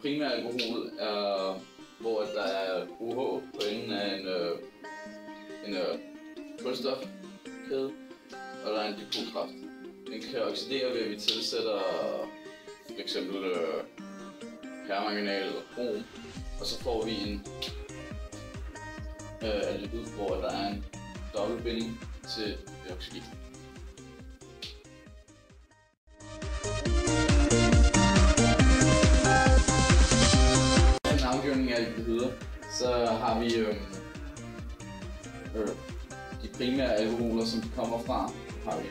primære alkohol er, hvor der er OH på enden af en kulstofkæde, og der er en dipolkraft. Den kan oxidere ved, at vi tilsætter f.eks. permanganat eller brom, og så får vi en aldehyd, hvor der er en dobbeltbinding til oxygen. Navngivning af aldehyder, så har vi de primære alkoholer, som de kommer fra, har vi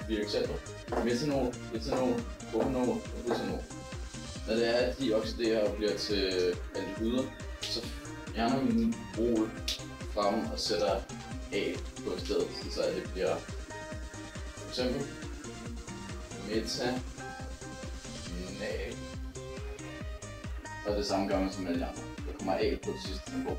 4 eksempler. Metanol, etanol, propanol og butanol. Når det er, at de oxiderer og bliver til aldehyder, så fjerner vi den brol fra dem og sætter A på stedet, så det bliver for eksempel metanal. Og det samme gør man som alle andre. Der kommer A på det sidste symbol.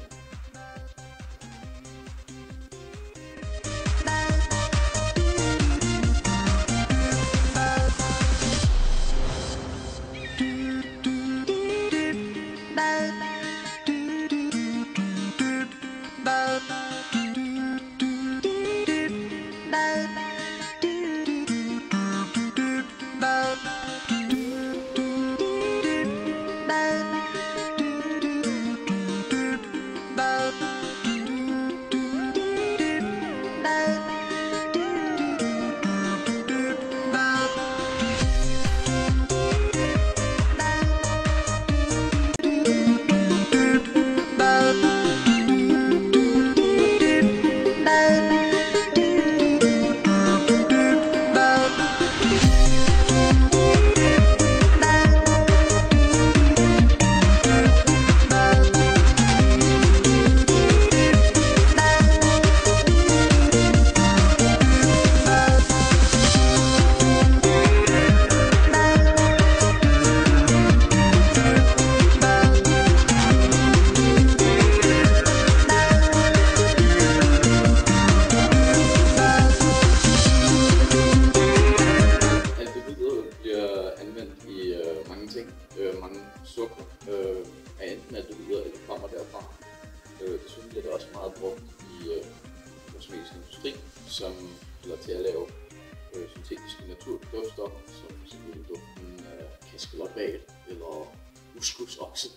Mange sukker er enten aldehyder eller kommer derfra. Desuden bliver det også meget brugt i kosmetisk industri, som bliver til at lave syntetiske naturduftstoffer, som f.eks. duften af kaskelotval eller uskusokse.